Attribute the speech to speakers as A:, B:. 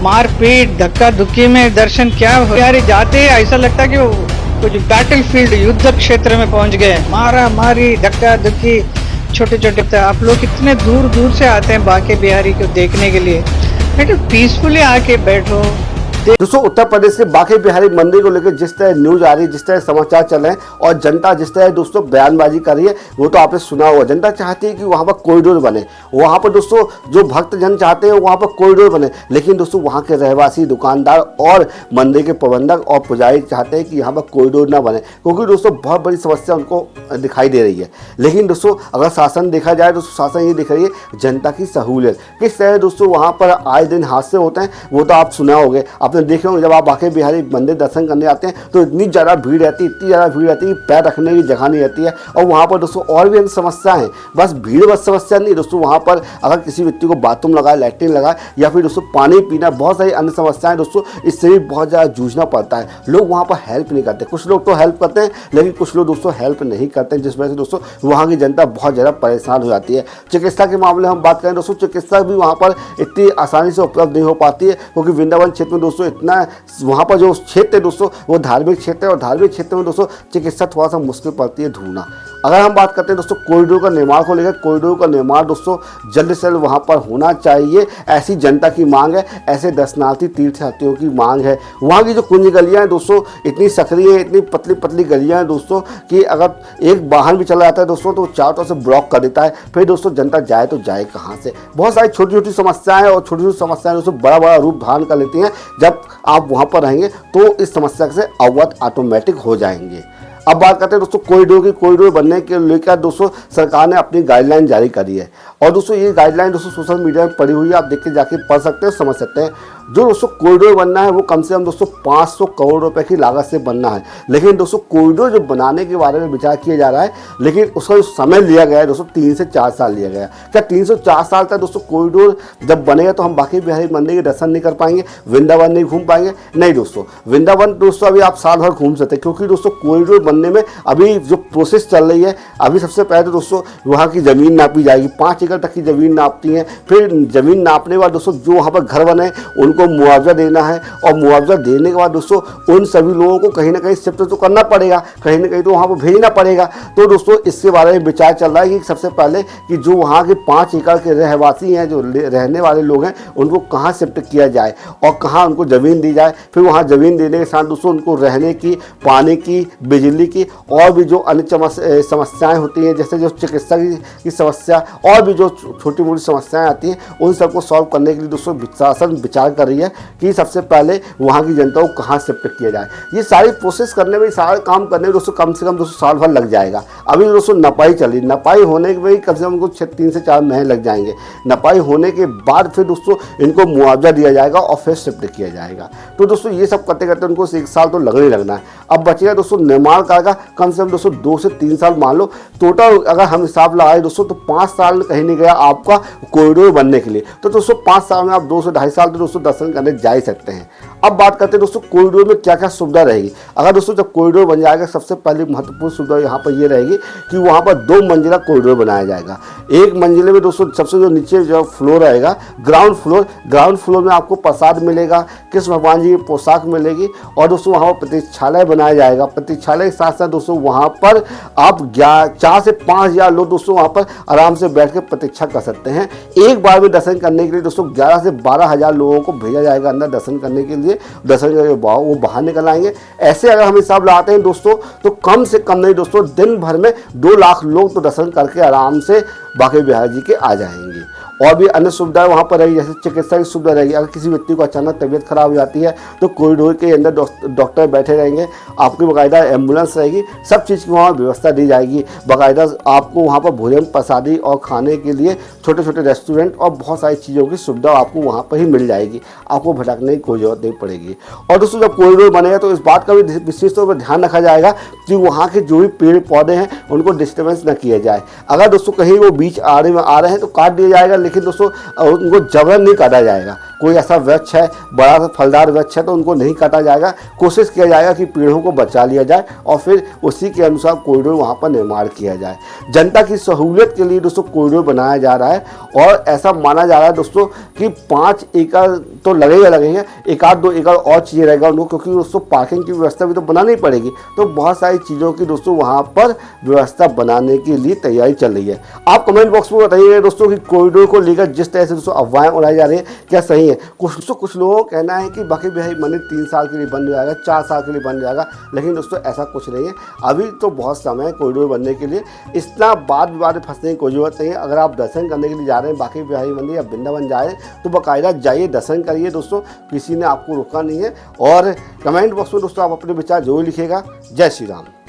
A: मारपीट धक्का धुक्की में दर्शन क्या हो यार, जाते ही ऐसा लगता कि वो कुछ बैटल फील्ड युद्ध क्षेत्र में पहुंच गए। मारा मारी धक्का धुक्की, छोटे छोटे। आप लोग कितने दूर दूर से आते हैं बांके बिहारी को देखने के लिए। बेटा पीसफुली आके बैठो।
B: दोस्तों उत्तर प्रदेश के बांके बिहारी मंदिर को लेकर जिस तरह न्यूज आ रही है, जिस तरह समाचार चल रहे हैं और जनता जिस तरह दोस्तों बयानबाजी कर रही है, वो तो आपने सुना होगा। जनता चाहती है कि वहाँ पर कॉरिडोर बने, वहाँ पर दोस्तों जो भक्त जन चाहते हैं वहाँ पर कॉरिडोर बने, लेकिन दोस्तों वहाँ के रहवासी, दुकानदार और मंदिर के प्रबंधक और पुजारी चाहते हैं कि यहाँ पर कॉरिडोर ना बने, क्योंकि दोस्तों बहुत बड़ी समस्या उनको दिखाई दे रही है। लेकिन दोस्तों अगर शासन देखा जाए तो शासन ये दिख रही है जनता की सहूलियत। किस तरह दोस्तों वहाँ पर आए दिन हादसे होते हैं वो तो आप सुना होंगे, आपने देखे होंगे। जब आप बांके बिहारी मंदिर दर्शन करने आते हैं तो इतनी ज़्यादा भीड़ रहती है, इतनी ज़्यादा भीड़ रहती है कि पैर रखने की जगह नहीं रहती है। और वहाँ पर दोस्तों और भी अन्य समस्या है, बस भीड़ बस समस्या नहीं दोस्तों, वहाँ पर अगर किसी व्यक्ति को बाथरूम लगाए, लैट्रिन लगाए या फिर दोस्तों पानी पीना, बहुत सारी अन्य समस्याएं दोस्तों, इससे भी बहुत ज़्यादा जूझना पड़ता है। लोग वहाँ पर हेल्प नहीं करते, कुछ लोग तो हेल्प करते हैं लेकिन कुछ लोग दोस्तों हेल्प नहीं करते हैं, जिस वजह से दोस्तों वहाँ की जनता बहुत ज़्यादा परेशान हो जाती है। चिकित्सा के मामले हम बात करें दोस्तों, चिकित्सा भी वहाँ पर इतनी आसानी से उपलब्ध नहीं हो पाती है, क्योंकि वृंदावन क्षेत्र में दोस्तों इतना वहाँ पर जो क्षेत्र है दोस्तों वो धार्मिक क्षेत्र है और धार्मिक क्षेत्र में दोस्तों चिकित्सा थोड़ा सा मुश्किल पड़ती है ढूंढना। अगर हम बात करते हैं दोस्तों कॉरिडोर का निर्माण को लेकर, कॉरिडोर का निर्माण दोस्तों जल्द से जल्द वहाँ पर होना चाहिए, ऐसी जनता की मांग है, ऐसे दर्शनार्थी तीर्थयात्रियों की मांग है। वहाँ की जो कुंज गलियाँ हैं दोस्तों इतनी सक्रिय है, इतनी पतली पतली गलियाँ हैं दोस्तों कि अगर एक वाहन भी चला जाता है दोस्तों तो चारों तरफ से ब्लॉक कर देता है। फिर दोस्तों जनता जाए तो जाए कहाँ से। बहुत सारी छोटी छोटी समस्याएं और छोटी छोटी समस्याएं दोस्तों बड़ा बड़ा रूप धारण कर लेती हैं। जब आप वहाँ पर रहेंगे तो इस समस्या से अवगत ऑटोमेटिक हो जाएंगे। अब बात करते हैं दोस्तों कॉरिडोर की। कॉरिडोर बनने के लेकर दोस्तों सरकार ने अपनी गाइडलाइन जारी करी है और दोस्तों ये गाइडलाइन दोस्तों सोशल मीडिया में पड़ी हुई है, आप देख के जाके पढ़ सकते हैं, समझ सकते हैं। जो दोस्तों कॉरिडोर बनना है वो कम से कम दोस्तों 500 करोड़ रुपए की लागत से बनना है। लेकिन दोस्तों कॉरिडोर जो बनाने के बारे में विचार किया जा रहा है, लेकिन उसका जो समय लिया गया है दोस्तों 3 से 4 साल लिया गया है। क्या 3 से 4 साल तक दोस्तों कॉरिडोर जब बनेगा तो हम बांके बिहारी मंदिर के दर्शन नहीं कर पाएंगे, वृंदावन नहीं घूम पाएंगे? नहीं दोस्तों, वृंदावन दोस्तों अभी आप साल भर घूम सकते हैं, क्योंकि दोस्तों कॉरिडोर बनने में अभी जो प्रोसेस चल रही है, अभी सबसे पहले तो दोस्तों वहाँ की ज़मीन नापी जाएगी, 5 एकड़ तक की ज़मीन नापती है। फिर ज़मीन नापने के बाद दोस्तों जो वहाँ पर घर बने उनको मुआवजा देना है और मुआवजा देने के बाद दोस्तों उन सभी लोगों को कहीं ना कहीं शिफ्ट तो करना पड़ेगा, कहीं ना कहीं तो वहाँ पर भेजना पड़ेगा। तो दोस्तों इसके बारे में विचार चल रहा है कि सबसे पहले कि जो वहाँ के 5 एकड़ के रहवासी हैं, जो रहने वाले लोग हैं, उनको कहाँ शिफ्ट किया जाए और कहाँ उनको ज़मीन दी जाए। फिर वहाँ ज़मीन देने के साथ दोस्तों उनको रहने की, पानी की, बिजली की और भी जो अन्य समस्याएं होती हैं, जैसे जो चिकित्सा की समस्या और भी जो छोटी मोटी समस्याएं आती हैं, उन सबको सॉल्व करने के लिए दोस्तों शासन विचार कर रही है कि सबसे पहले वहाँ की जनता को कहाँ शिफ्ट किया जाए। ये सारी प्रोसेस करने में, सारे काम करने में दोस्तों कम से कम दोस्तों साल भर लग जाएगा। अभी दोस्तों नपाई चली, नपाई होने में कम से कम उनको 3 से 4 महीने लग जाएंगे। नपाई होने के बाद फिर दोस्तों इनको मुआवजा दिया जाएगा और फिर शिफ्ट किया जाएगा। तो दोस्तों ये सब करते करते उनको 1 साल तो लगने ही लगना है। अब बचेगा दोस्तों निर्माण कार्य का कम से कम दोस्तों 2 से 3 साल मान लो टोटल। अगर हम हिसाब लगाए दोस्तों तो 5 साल कहीं नहीं गया आपका कॉरिडोर बनने के लिए, तो दोस्तों 5 साल में आप 2 से 2.5 साल तो दोस्तों दर्शन करने जा ही सकते हैं। अब बात करते हैं दोस्तों कॉरिडोर में क्या क्या सुविधा रहेगी। अगर दोस्तों जब कॉरिडोर बन जाएगा, सबसे पहली महत्वपूर्ण सुविधा यहाँ पर ये रहेगी कि वहाँ पर 2 मंजिला कॉरिडोर बनाया जाएगा। एक मंजिले में दोस्तों सबसे जो नीचे जो फ्लोर रहेगा, ग्राउंड फ्लोर में आपको प्रसाद मिलेगा, कृष्ण भगवान जी की पोशाक मिलेगी और दोस्तों वहाँ पर प्रतीक्षालय बनाया जाएगा। प्रतीक्षालय के साथ साथ दोस्तों वहाँ पर आप 4 से 5 हज़ार लोग दोस्तों वहाँ पर आराम से बैठ कर प्रतीक्षा कर सकते हैं। एक बार में दर्शन करने के लिए दोस्तों 11 से 12 हज़ार लोगों को भेजा जाएगा अंदर दर्शन करने के लिए। दर्शन करके वो बाहर निकल आएंगे। ऐसे अगर हम हिसाब लगाते हैं दोस्तों तो कम से कम नहीं दोस्तों दिन भर में 2 लाख लोग तो दर्शन करके आराम से बांके बिहारी जी के आ जाएंगे। और भी अन्य सुविधाएं वहाँ पर रहेगी, जैसे चिकित्सा की सुविधा रहेगी। अगर किसी व्यक्ति को अचानक तबीयत खराब हो जाती है तो कॉरिडोर के अंदर डॉक्टर बैठे रहेंगे, आपकी बाकायदा एम्बुलेंस रहेगी, सब चीज़ की वहाँ व्यवस्था दी जाएगी। बाकायदा आपको वहाँ पर भोजन प्रसादी और खाने के लिए छोटे छोटे रेस्टोरेंट और बहुत सारी चीज़ों की सुविधा आपको वहाँ पर ही मिल जाएगी, आपको भटकने की कोई जरूरत नहीं पड़ेगी। और दोस्तों जब कॉरिडोर बनेगा तो इस बात का भी विशेष तौर पर ध्यान रखा जाएगा कि वहाँ के जो भी पेड़ पौधे हैं उनको डिस्टर्बेंस न किया जाए। अगर दोस्तों कहीं वो बीच आ रहे हैं तो काट दिया जाएगा, लेकिन दोस्तों उनको जबरन नहीं काटा जाएगा। कोई ऐसा वृक्ष है, बड़ा सा फलदार वृक्ष है, तो उनको नहीं काटा जाएगा। कोशिश किया जाएगा कि पेड़ों को बचा लिया जाए और फिर उसी के अनुसार कॉरिडोर वहाँ पर निर्माण किया जाए। जनता की सहूलियत के लिए दोस्तों कॉरिडोर बनाया जा रहा है और ऐसा माना जा रहा है दोस्तों कि 5 एकड़ तो लगेगा, 1-2 एकड़ और चाहिए रहेगा उनको, क्योंकि दोस्तों पार्किंग की व्यवस्था भी तो बनानी पड़ेगी। तो बहुत सारी चीज़ों की दोस्तों वहाँ पर व्यवस्था बनाने के लिए तैयारी चल रही है। आप कमेंट बॉक्स में बताइए दोस्तों कि कॉरिडोर को लेकर जिस तरह से दोस्तों अफवाहें उड़ाई जा रही है क्या सही है। कुछ लोगों का कहना है कि बाकी बिहारी मंदिर 3 साल के लिए बन जाएगा, 4 साल के लिए बन जाएगा, लेकिन दोस्तों ऐसा कुछ नहीं है। अभी तो बहुत समय है कॉरिडोर बनने के लिए, इतना वाद विवाद में फंसने की कोई जरूरत नहीं है। अगर आप दर्शन करने के लिए जा रहे हैं बाकी बिहारी मंदिर या वृंदावन जा रहे हैं तो बाकायदा जाइए, दर्शन करिए दोस्तों, किसी ने आपको रोका नहीं है। और कमेंट बॉक्स में दोस्तों आप अपने विचार जरूर लिखिएगा। जय श्री राम।